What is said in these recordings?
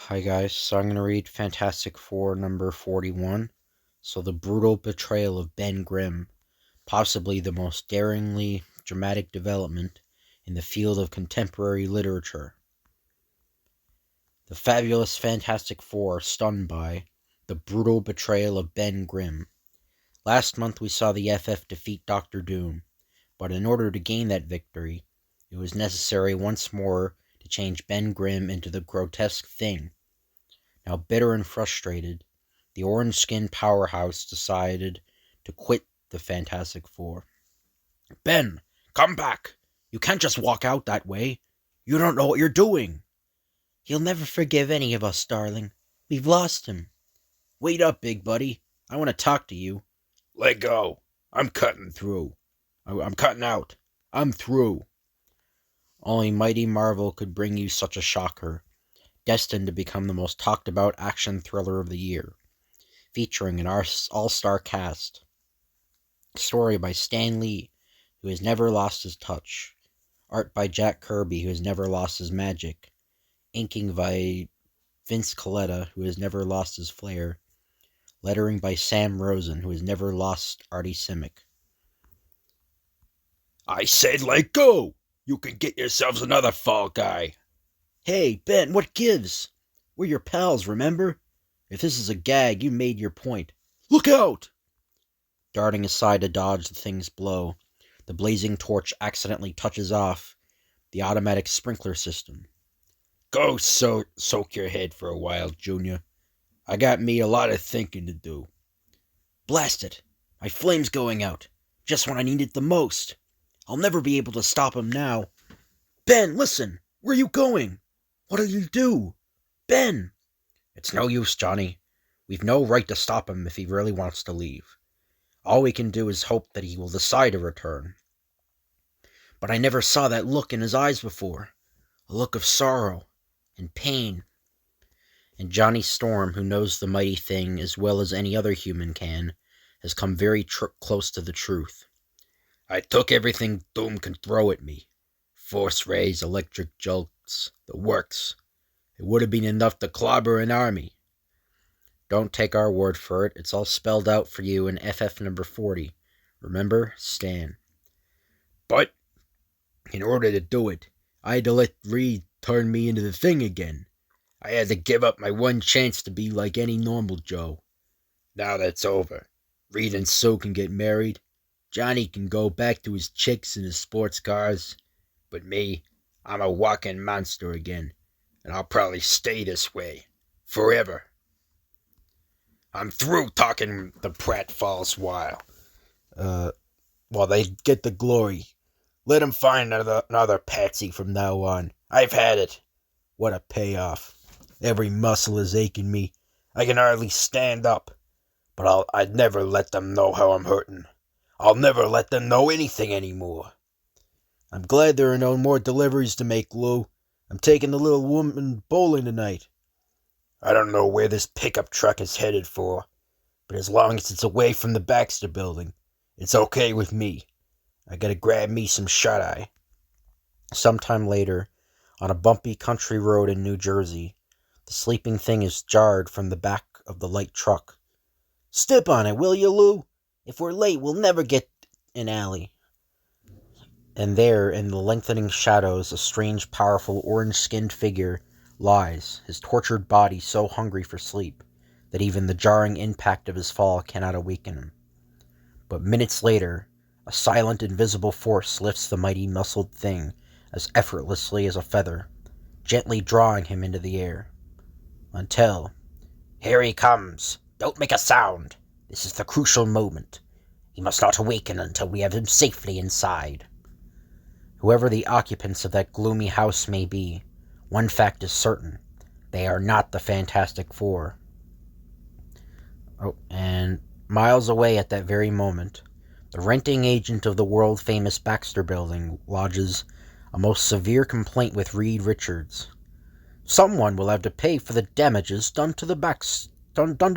Hi guys, so I'm going to read Fantastic Four number 41. So the brutal betrayal of Ben Grimm, possibly the most daringly dramatic development in the field of contemporary literature. The fabulous Fantastic Four are stunned by the brutal betrayal of Ben Grimm. Last month we saw the FF defeat Doctor Doom, but in order to gain that victory, it was necessary once more to change Ben Grimm into the grotesque Thing. Now bitter and frustrated, the orange-skinned powerhouse decided to quit the Fantastic Four. "Ben, come back! You can't just walk out that way. You don't know what you're doing." "He'll never forgive any of us, darling. We've lost him." "Wait up, big buddy. I want to talk to you." "Let go. I'm cutting through. I'm cutting out. I'm through." Only Mighty Marvel could bring you such a shocker, destined to become the most talked-about action thriller of the year, featuring an all-star cast. Story by Stan Lee, who has never lost his touch. Art by Jack Kirby, who has never lost his magic. Inking by Vince Colletta, who has never lost his flair. Lettering by Sam Rosen, who has never lost Artie Simic. "I said let go! You can get yourselves another fall guy." "Hey, Ben, what gives? We're your pals, remember? If this is a gag, you made your point." "Look out!" Darting aside to dodge the Thing's blow, the blazing torch accidentally touches off the automatic sprinkler system. "Go soak your head for a while, Junior. I got me a lot of thinking to do." "Blast it! My flame's going out, just when I need it the most. I'll never be able to stop him now." "Ben, listen! Where are you going? What'll you do? Ben!" "It's no use, Johnny. We've no right to stop him if he really wants to leave. All we can do is hope that he will decide to return." "But I never saw that look in his eyes before. A look of sorrow and pain." And Johnny Storm, who knows the mighty Thing as well as any other human can, has come very close to the truth. "I took everything Doom can throw at me. Force rays, electric jolts, the works. It would have been enough to clobber an army." Don't take our word for it. It's all spelled out for you in FF number 40. Remember, Stan. "But in order to do it, I had to let Reed turn me into the Thing again. I had to give up my one chance to be like any normal Joe. Now that's over. Reed and Sue can get married. Johnny can go back to his chicks and his sports cars. But me, I'm a walking monster again, and I'll probably stay this way. Forever. I'm through talking the pratfalls while they get the glory. Let 'em find another patsy from now on. I've had it. What a payoff. Every muscle is aching me. I can hardly stand up. But I'd never let them know how I'm hurting. I'll never let them know anything anymore." "I'm glad there are no more deliveries to make, Lou. I'm taking the little woman bowling tonight." "I don't know where this pickup truck is headed for, but as long as it's away from the Baxter building, it's okay with me. I gotta grab me some shut-eye." Sometime later, on a bumpy country road in New Jersey, the sleeping Thing is jarred from the back of the light truck. "Step on it, will you, Lou? If we're late, we'll never get an alley." And there, in the lengthening shadows, a strange, powerful, orange-skinned figure lies, his tortured body so hungry for sleep that even the jarring impact of his fall cannot awaken him. But minutes later, a silent, invisible force lifts the mighty muscled Thing as effortlessly as a feather, gently drawing him into the air. Until, "Here he comes. Don't make a sound. This is the crucial moment. He must not awaken until we have him safely inside." Whoever the occupants of that gloomy house may be, one fact is certain: they are not the Fantastic Four. Oh, and miles away at that very moment, the renting agent of the world-famous Baxter Building lodges a most severe complaint with Reed Richards. "Someone will have to pay for the damages done to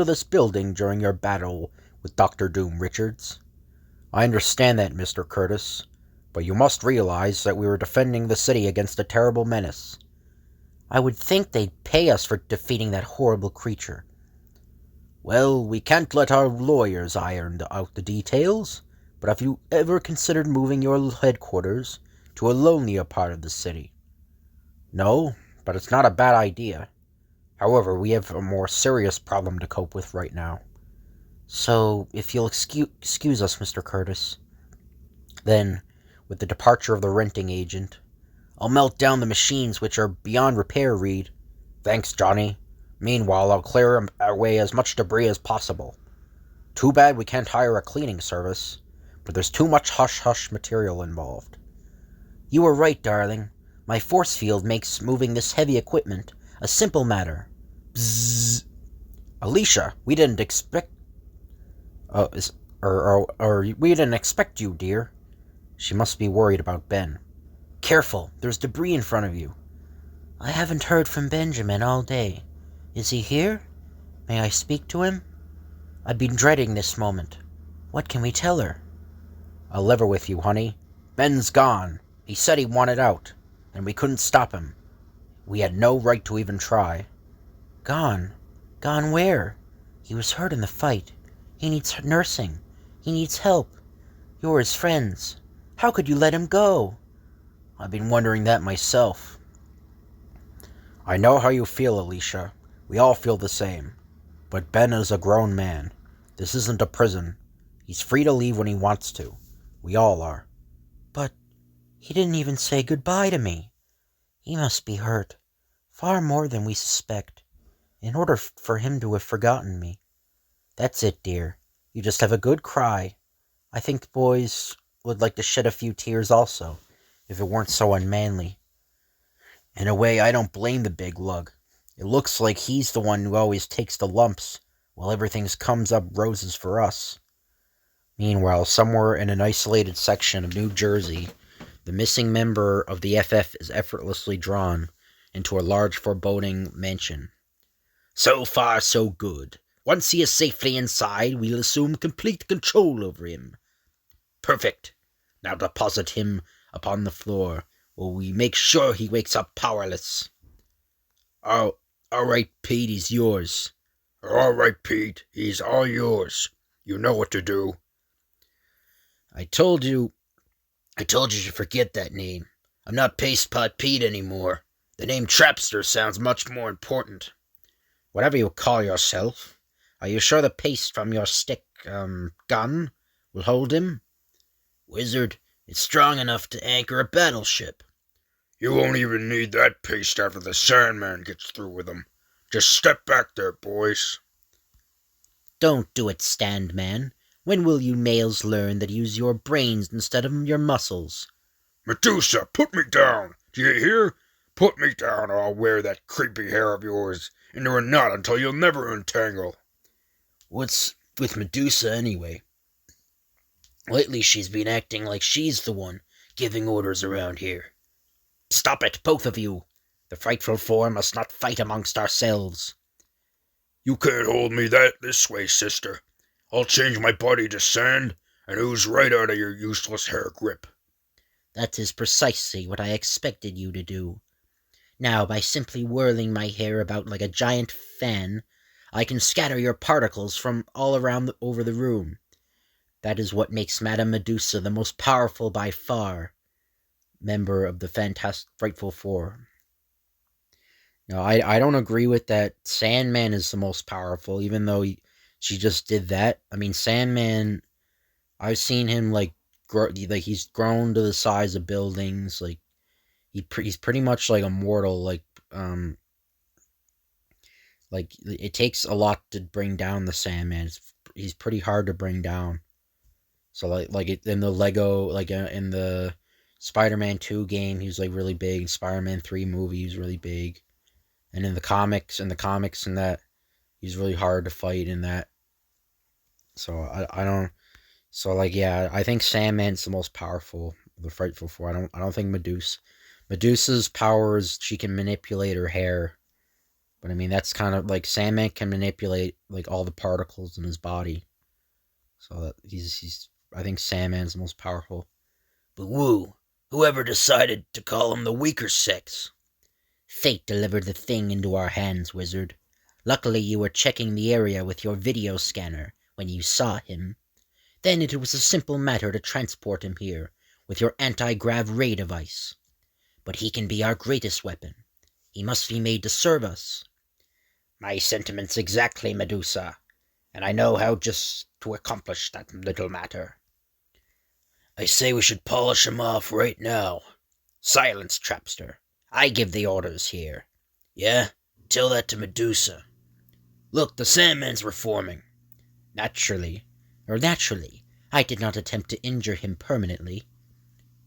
this building during your battle with Dr. Doom, Richards. I understand that, Mr. Curtis, but you must realize that we were defending the city against a terrible menace." I would think they'd pay us for defeating that horrible creature. Well, we can't let our lawyers iron out the details, but have you ever considered moving your headquarters to a lonelier part of the city? No, but it's not a bad idea. However, we have a more serious problem to cope with right now. So, if you'll excuse us, Mr. Curtis. Then, with the departure of the renting agent, I'll melt down the machines which are beyond repair, Reed. Thanks, Johnny. Meanwhile, I'll clear away as much debris as possible. Too bad we can't hire a cleaning service, but there's too much hush-hush material involved. You were right, darling. My force field makes moving this heavy equipment a simple matter. Bzzz. Alicia, we didn't expect... we didn't expect you, dear. She must be worried about Ben. Careful, there's debris in front of you. I haven't heard from Benjamin all day. Is he here? May I speak to him? I've been dreading this moment. What can we tell her? I'll lever with you, honey. Ben's gone. He said he wanted out, and we couldn't stop him. We had no right to even try. Gone? Gone where? He was hurt in the fight. He needs nursing. He needs help. You're his friends. How could you let him go? I've been wondering that myself. I know how you feel, Alicia. We all feel the same. But Ben is a grown man. This isn't a prison. He's free to leave when he wants to. We all are. But he didn't even say goodbye to me. He must be hurt. Far more than we suspect. In order for him to have forgotten me. That's it, dear. You just have a good cry. I think boys would like to shed a few tears also, if it weren't so unmanly. In a way, I don't blame the big lug. It looks like he's the one who always takes the lumps, while everything comes up roses for us. Meanwhile, somewhere in an isolated section of New Jersey, the missing member of the FF is effortlessly drawn into a large foreboding mansion. So far, so good. Once he is safely inside, we'll assume complete control over him. Perfect. Now deposit him upon the floor, while we make sure he wakes up powerless. Oh, all right, Pete, he's yours. All right, Pete, he's all yours. You know what to do. I told you to forget that name. I'm not Paste Pot Pete anymore. The name Trapster sounds much more important. Whatever you call yourself, are you sure the paste from your gun will hold him? Wizard, it's strong enough to anchor a battleship. You won't even need that paste after the Sandman gets through with him. Just step back there, boys. Don't do it, Standman. When will you males learn that use your brains instead of your muscles? Medusa, put me down. Do you hear? Put me down or I'll wear that creepy hair of yours into a knot until you'll never untangle. What's with Medusa, anyway? Lately she's been acting like she's the one giving orders around here. Stop it, both of you. The frightful four must not fight amongst ourselves. You can't hold me this way, sister. I'll change my body to sand and ooze right out of your useless hair grip. That is precisely what I expected you to do. Now, by simply whirling my hair about like a giant fan, I can scatter your particles from all around over the room. That is what makes Madame Medusa the most powerful by far member of the Frightful Four. No, I don't agree with that. Sandman is the most powerful, even though she just did that. I mean, Sandman, I've seen him he's grown to the size of buildings. Like he's pretty much like immortal. Like it takes a lot to bring down the Sandman. He's pretty hard to bring down. So in the Lego, in the Spider-Man 2 game, he was like really big. Spider-Man 3 movie, he was really big. And in the comics and that, he's really hard to fight in that. So I don't. So I think Sandman's the most powerful of the Frightful Four. I don't think Medusa. Medusa's power is she can manipulate her hair. But I mean that's kind of like Sandman can manipulate like all the particles in his body. So that he's I think Sandman's the most powerful. But whoever decided to call him the weaker sex? Fate delivered the thing into our hands, wizard. Luckily you were checking the area with your video scanner when you saw him. Then it was a simple matter to transport him here with your anti-grav ray device. But he can be our greatest weapon. He must be made to serve us. My sentiments exactly, Medusa, and I know how just to accomplish that little matter. I say we should polish him off right now. Silence, Trapster. I give the orders here. Yeah? Tell that to Medusa. Look, the Sandman's reforming. Naturally, I did not attempt to injure him permanently.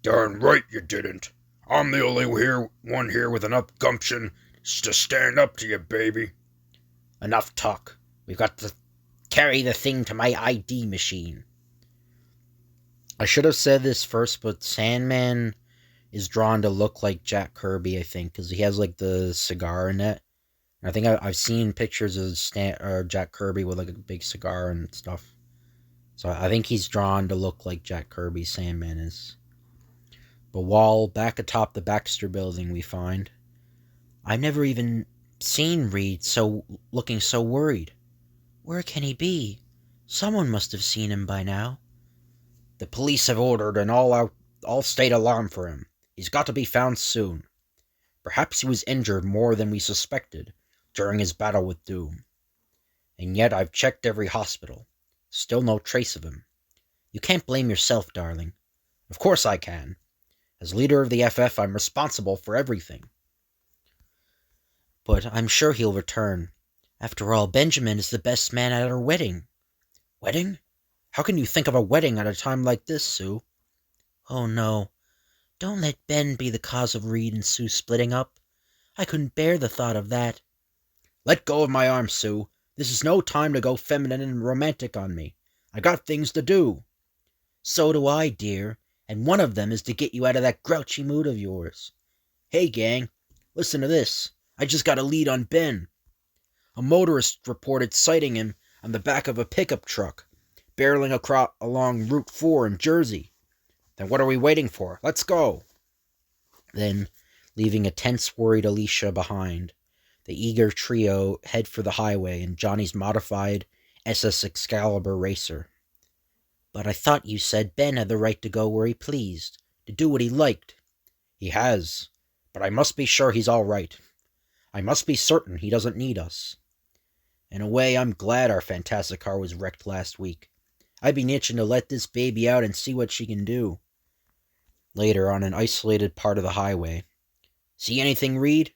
Darn right you didn't. I'm the only one here with enough gumption to stand up to you, baby. Enough talk. We've got to carry the thing to my ID machine. I should have said this first, but Sandman is drawn to look like Jack Kirby, I think, because he has, like, the cigar in it. I think I've seen pictures of Jack Kirby with, like, a big cigar and stuff. So I think he's drawn to look like Jack Kirby, Sandman is. But while back atop the Baxter building we find, I've never even seen Reed looking so worried. Where can he be? Someone must have seen him by now. The police have ordered an all-state alarm for him. He's got to be found soon. Perhaps he was injured more than we suspected during his battle with Doom. And yet I've checked every hospital. Still no trace of him. You can't blame yourself, darling. Of course I can. As leader of the FF, I'm responsible for everything. But I'm sure he'll return. After all, Benjamin is the best man at our wedding. Wedding? How can you think of a wedding at a time like this, Sue? Oh no. Don't let Ben be the cause of Reed and Sue splitting up. I couldn't bear the thought of that. Let go of my arm, Sue. This is no time to go feminine and romantic on me. I got things to do. So do I, dear, and one of them is to get you out of that grouchy mood of yours. Hey, gang, listen to this. I just got a lead on Ben. A motorist reported sighting him on the back of a pickup truck, barreling along Route 4 in Jersey. Then what are we waiting for? Let's go. Then, leaving a tense, worried Alicia behind, the eager trio head for the highway in Johnny's modified SS Excalibur racer. But I thought you said Ben had the right to go where he pleased, to do what he liked. He has, but I must be sure he's all right. I must be certain he doesn't need us. In a way, I'm glad our fantastic car was wrecked last week. I've been itching to let this baby out and see what she can do. Later, on an isolated part of the highway. See anything, Reed?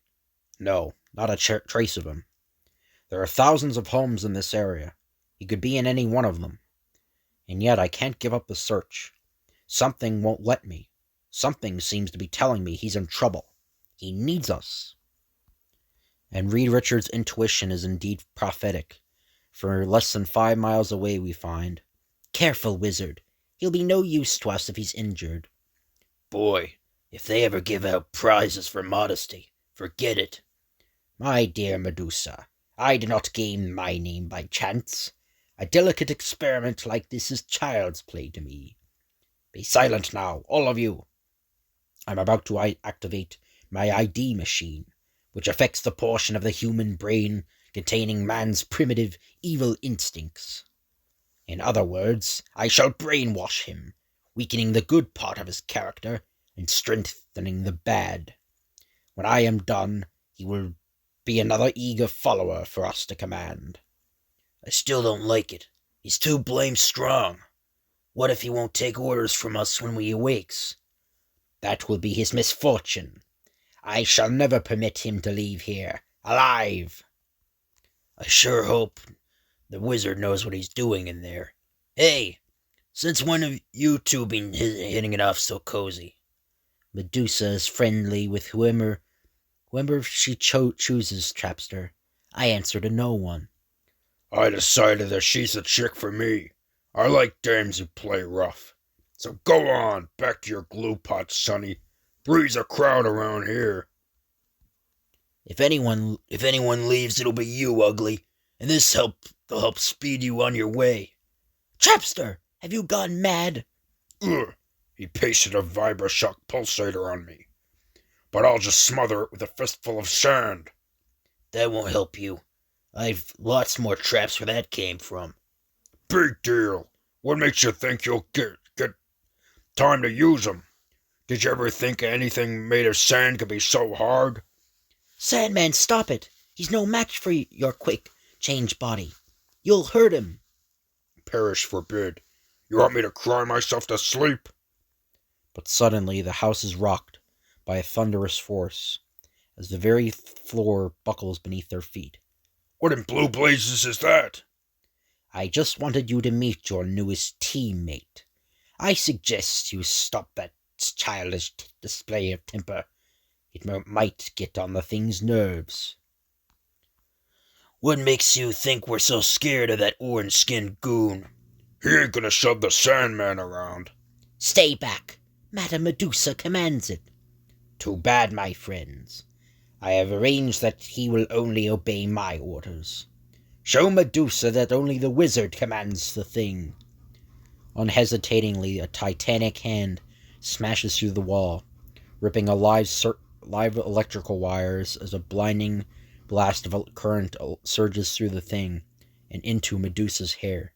No, not a trace of him. There are thousands of homes in this area. He could be in any one of them. And yet I can't give up the search. Something won't let me. Something seems to be telling me he's in trouble. He needs us. And Reed Richards' intuition is indeed prophetic. For less than 5 miles away we find, "Careful, wizard. He'll be no use to us if he's injured." Boy, if they ever give out prizes for modesty, forget it. My dear Medusa, I did not gain my name by chance. A delicate experiment like this is child's play to me. Be silent now, all of you. I'm about to activate my ID machine, which affects the portion of the human brain containing man's primitive evil instincts. In other words, I shall brainwash him, weakening the good part of his character and strengthening the bad. When I am done, he will be another eager follower for us to command. I still don't like it. He's too blame strong. What if he won't take orders from us when we awakes? That will be his misfortune. I shall never permit him to leave here alive. I sure hope the wizard knows what he's doing in there. Hey, since when have you two been hitting it off so cozy? Medusa is friendly with whoever she chooses, Trapster. I answer to no one. I decided that she's the chick for me. I like dames who play rough. So go on, back to your glue pot, sonny. Breeze a crowd around here. If anyone leaves, it'll be you, ugly. And this will help speed you on your way. Trapster, have you gone mad? Ugh, he pasted a vibroshock pulsator on me. but I'll just smother it with a fistful of sand. That won't help you. I've lots more traps where that came from. Big deal. What makes you think you'll get time to use 'em? Did you ever think anything made of sand could be so hard? Sandman, stop it! He's no match for your quick change body. You'll hurt him. Perish forbid. You want me to cry myself to sleep? But suddenly the house is rocked by a thunderous force, as the very floor buckles beneath their feet. What in blue blazes is that? I just wanted you to meet your newest teammate. I suggest you stop that childish display of temper. It might get on the thing's nerves. What makes you think we're so scared of that orange-skinned goon? He ain't gonna shove the Sandman around. Stay back. Madame Medusa commands it. Too bad, my friends. I have arranged that he will only obey my orders. Show Medusa that only the wizard commands the thing. Unhesitatingly, a titanic hand smashes through the wall, ripping a live electrical wires as a blinding blast of current surges through the thing and into Medusa's hair.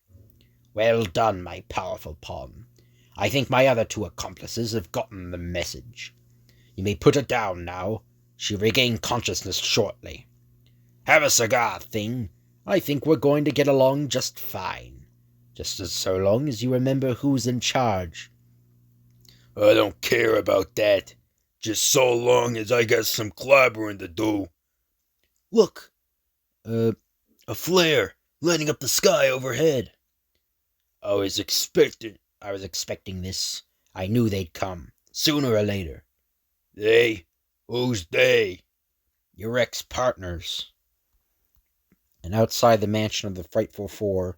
Well done, my powerful pawn. I think my other two accomplices have gotten the message. You may put her down now. She'll regain consciousness shortly. Have a cigar, thing. I think we're going to get along just fine. Just as so long as you remember who's in charge. I don't care about that. Just so long as I got some clobbering to do. Look! A flare lighting up the sky overhead. I was expecting this. I knew they'd come, sooner or later. They? Who's they? Your ex-partners. And outside the mansion of the Frightful Four.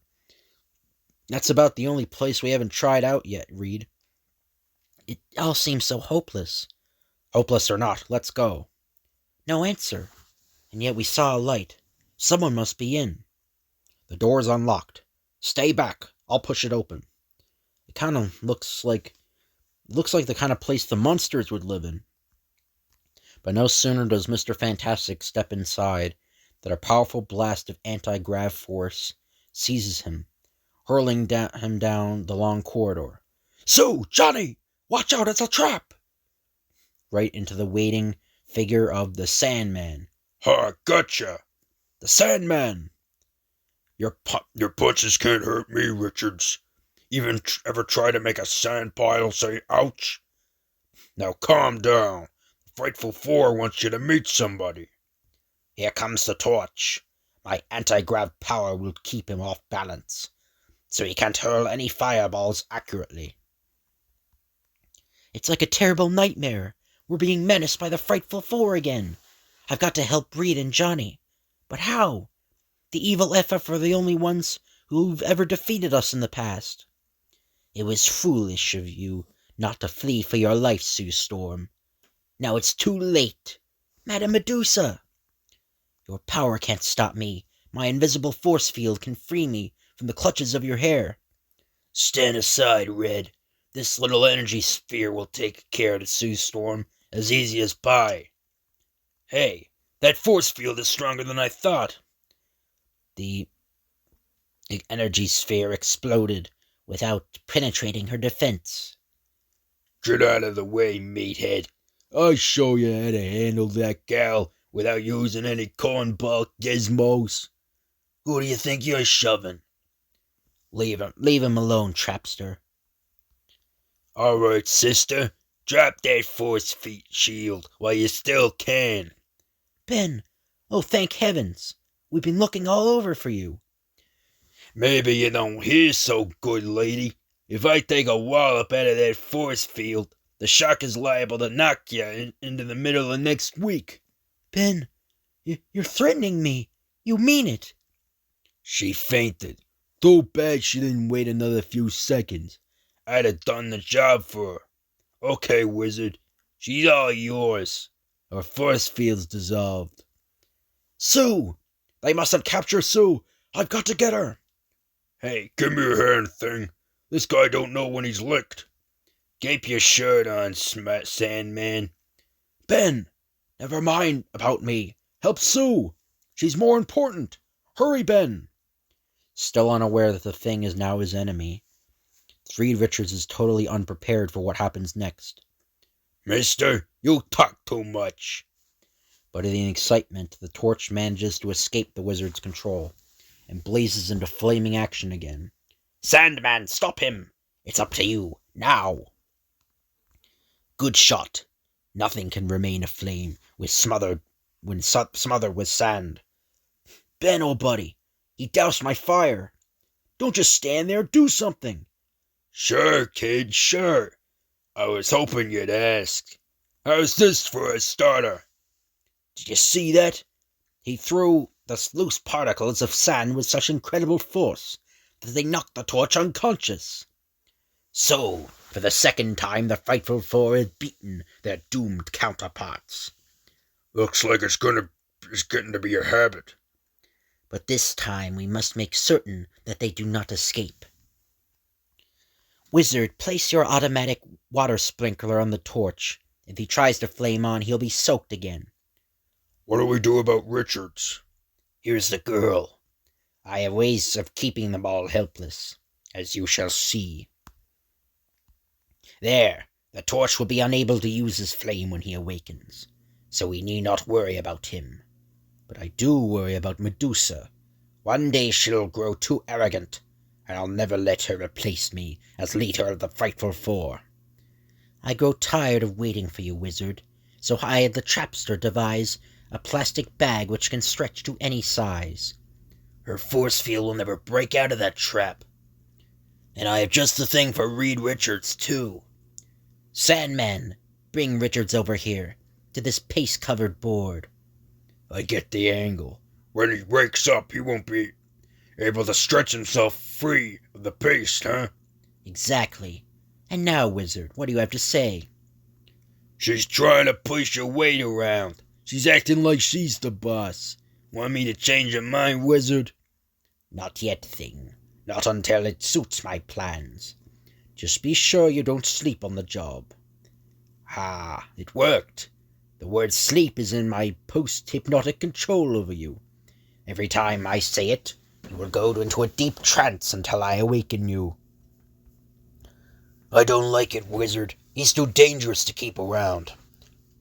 That's about the only place we haven't tried out yet, Reed. It all seems so hopeless. Hopeless or not, let's go. No answer. And yet we saw a light. Someone must be in. The door's unlocked. Stay back. I'll push it open. It kind of looks like the kind of place the monsters would live in. But no sooner does Mr. Fantastic step inside than a powerful blast of anti-grav force seizes him, hurling him down the long corridor. Sue! Johnny! Watch out, it's a trap! Right into the waiting figure of the Sandman. Ha, gotcha! The Sandman! Your punches can't hurt me, Richards. Even ever try to make a sand pile say ouch? Now calm down. The Frightful Four wants you to meet somebody. Here comes the torch. My anti-grav power will keep him off balance, so he can't hurl any fireballs accurately. It's like a terrible nightmare. We're being menaced by the Frightful Four again. I've got to help Reed and Johnny. But how? The evil FF are the only ones who've ever defeated us in the past. It was foolish of you not to flee for your life, Sue Storm. Now it's too late. Madame Medusa! Your power can't stop me. My invisible force field can free me from the clutches of your hair. Stand aside, Red. This little energy sphere will take care of Sue Storm as easy as pie. Hey, that force field is stronger than I thought. The energy sphere exploded without penetrating her defense. Get out of the way, meathead. I'll show you how to handle that gal without using any cornball gizmos. Who do you think you're shoving? Leave him alone, Trapster. All right, sister. Drop that force shield while you still can. Ben, oh thank heavens. We've been looking all over for you. Maybe you don't hear so good, lady. If I take a wallop out of that force field, the shock is liable to knock you into the middle of next week. Ben, you're threatening me. You mean it. She fainted. Too bad she didn't wait another few seconds. I'd have done the job for her. Okay, wizard. She's all yours. Her force field's dissolved. Sue! They mustn't capture Sue. I've got to get her. Hey, give me your hand, thing. This guy don't know when he's licked. Keep your shirt on, Sandman. Ben, never mind about me. Help Sue. She's more important. Hurry, Ben. Still unaware that the Thing is now his enemy, Reed Richards is totally unprepared for what happens next. Mister, you talk too much. But in the excitement, the torch manages to escape the wizard's control and blazes into flaming action again. Sandman, stop him! It's up to you, now! Good shot. Nothing can remain aflame when smothered with sand. Ben, old buddy, he doused my fire. Don't just stand there, do something. Sure, kid, sure. I was hoping you'd ask. How's this for a starter? Did you see that? He threw the loose particles of sand with such incredible force that they knocked the torch unconscious. So, for the second time, the Frightful Four has beaten their doomed counterparts. Looks like it's getting to be a habit. But this time we must make certain that they do not escape. Wizard, place your automatic water sprinkler on the torch. If he tries to flame on, he'll be soaked again. What do we do about Richards? Here's the girl. I have ways of keeping them all helpless, as you shall see. There, the torch will be unable to use his flame when he awakens, so we need not worry about him. But I do worry about Medusa. One day she'll grow too arrogant, and I'll never let her replace me as leader of the Frightful Four. I grow tired of waiting for you, wizard, so I had the trapster devise a plastic bag which can stretch to any size. Her force field will never break out of that trap. And I have just the thing for Reed Richards, too. Sandman, bring Richards over here, to this paste-covered board. I get the angle. When he wakes up, he won't be able to stretch himself free of the paste, huh? Exactly. And now, wizard, what do you have to say? She's trying to push your weight around. She's acting like she's the boss. Want me to change her mind, wizard? Not yet, Thing. Not until it suits my plans. Just be sure you don't sleep on the job. Ah, it worked. The word sleep is in my post-hypnotic control over you. Every time I say it, you will go into a deep trance until I awaken you. I don't like it, wizard. He's too dangerous to keep around.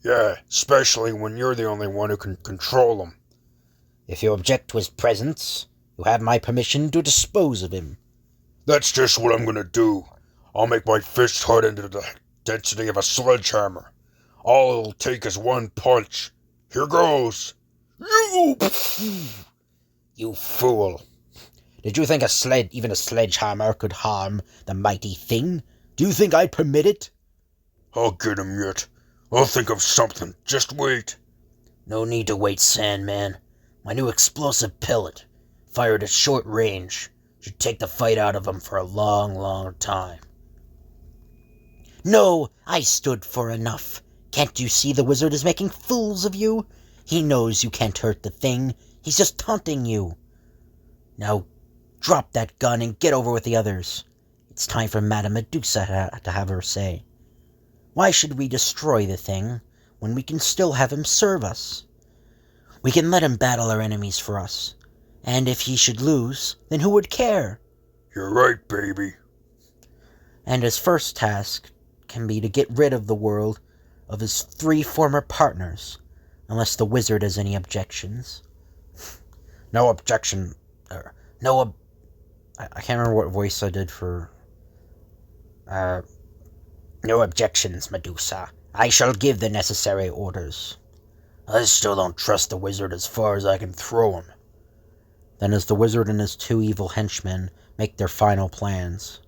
Yeah, especially when you're the only one who can control him. If you object to his presence, you have my permission to dispose of him. That's just what I'm gonna do. I'll make my fist hurt into the density of a sledgehammer. All it'll take is one punch. Here goes. You fool. Did you think even a sledgehammer could harm the mighty Thing? Do you think I'd permit it? I'll get him yet. I'll think of something. Just wait. No need to wait, Sandman. My new explosive pellet, fired at short range, should take the fight out of him for a long, long time. No, I stood for enough. Can't you see the wizard is making fools of you? He knows you can't hurt the Thing. He's just taunting you. Now, drop that gun and get over with the others. It's time for Madame Medusa to have her say. Why should we destroy the Thing when we can still have him serve us? We can let him battle our enemies for us. And if he should lose, then who would care? You're right, baby. And his first task can be to get rid of the world of his 3 former partners, unless the wizard has any objections. No objection. I can't remember what voice I did for... No objections, Medusa. I shall give the necessary orders. I still don't trust the wizard as far as I can throw him. Then as the wizard and his 2 evil henchmen make their final plans,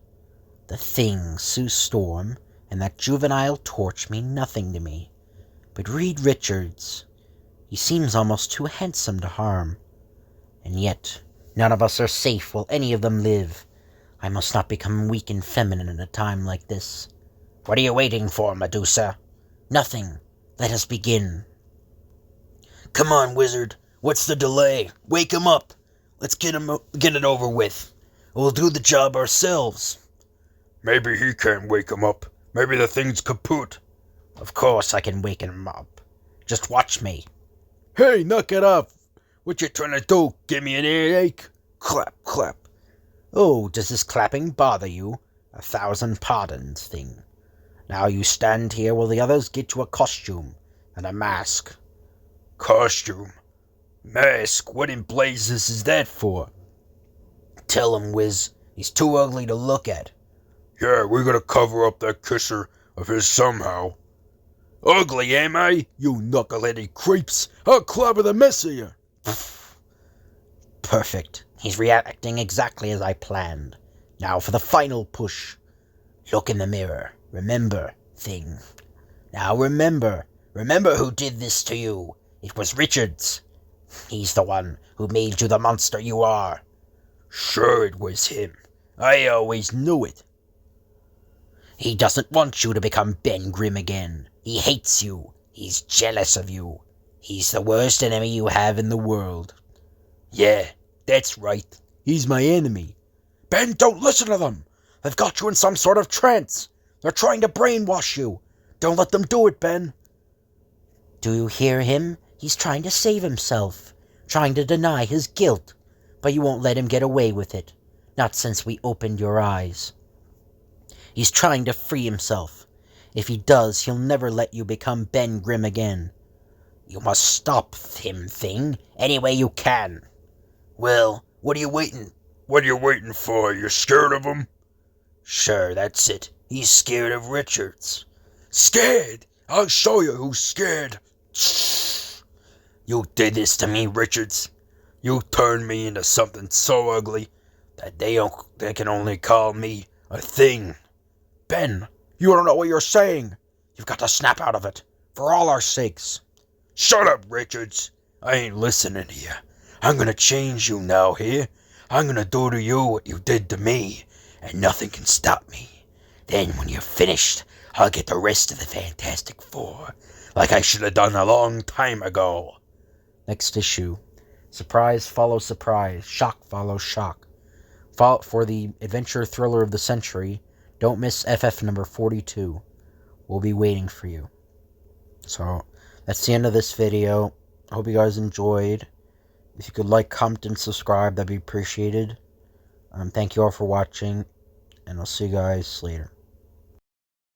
the Thing, Sue Storm, and that juvenile torch mean nothing to me. But Reed Richards, he seems almost too handsome to harm. And yet, none of us are safe while any of them live. I must not become weak and feminine at a time like this. What are you waiting for, Medusa? Nothing. Let us begin. Come on, wizard. What's the delay? Wake him up. Let's get it over with. We'll do the job ourselves. Maybe he can't wake him up. Maybe the Thing's kaput. Of course I can wake him up. Just watch me. Hey, knock it off. What you trying to do? Give me an earache? Clap, clap. Oh, does this clapping bother you? 1,000 pardons, Thing. Now you stand here while the others get you a costume and a mask. Costume? Mask? What in blazes is that for? Tell him, Wiz. He's too ugly to look at. Yeah, we're gonna cover up that kisser of his somehow. Ugly, am I? You knuckleheaded creeps. I'll clobber the mess of you. Perfect. He's reacting exactly as I planned. Now for the final push. Look in the mirror. Remember, Thing. Now remember. Remember who did this to you. It was Richards. He's the one who made you the monster you are. Sure it was him. I always knew it. He doesn't want you to become Ben Grimm again. He hates you. He's jealous of you. He's the worst enemy you have in the world. Yeah, that's right. He's my enemy. Ben, don't listen to them. They've got you in some sort of trance. They're trying to brainwash you. Don't let them do it, Ben. Do you hear him? He's trying to save himself. Trying to deny his guilt. But you won't let him get away with it. Not since we opened your eyes. He's trying to free himself. If he does, he'll never let you become Ben Grimm again. You must stop him, Thing, any way you can. Well, what are you waiting? What are you waiting for? You're scared of him? Sure, that's it. He's scared of Richards. Scared? I'll show you who's scared. You did this to me, Richards. You turned me into something so ugly that they can only call me a thing. Ben, you don't know what you're saying. You've got to snap out of it. For all our sakes. Shut up, Richards. I ain't listening to you. I'm gonna change you now, here. I'm gonna do to you what you did to me, and nothing can stop me. Then when you're finished, I'll get the rest of the Fantastic Four, like I should have done a long time ago. Next issue. Surprise follows surprise. Shock follows shock. For the adventure thriller of the century, don't miss FF number 42. We'll be waiting for you. So, that's the end of this video. I hope you guys enjoyed. If you could like, comment, and subscribe, that'd be appreciated. Thank you all for watching, and I'll see you guys later.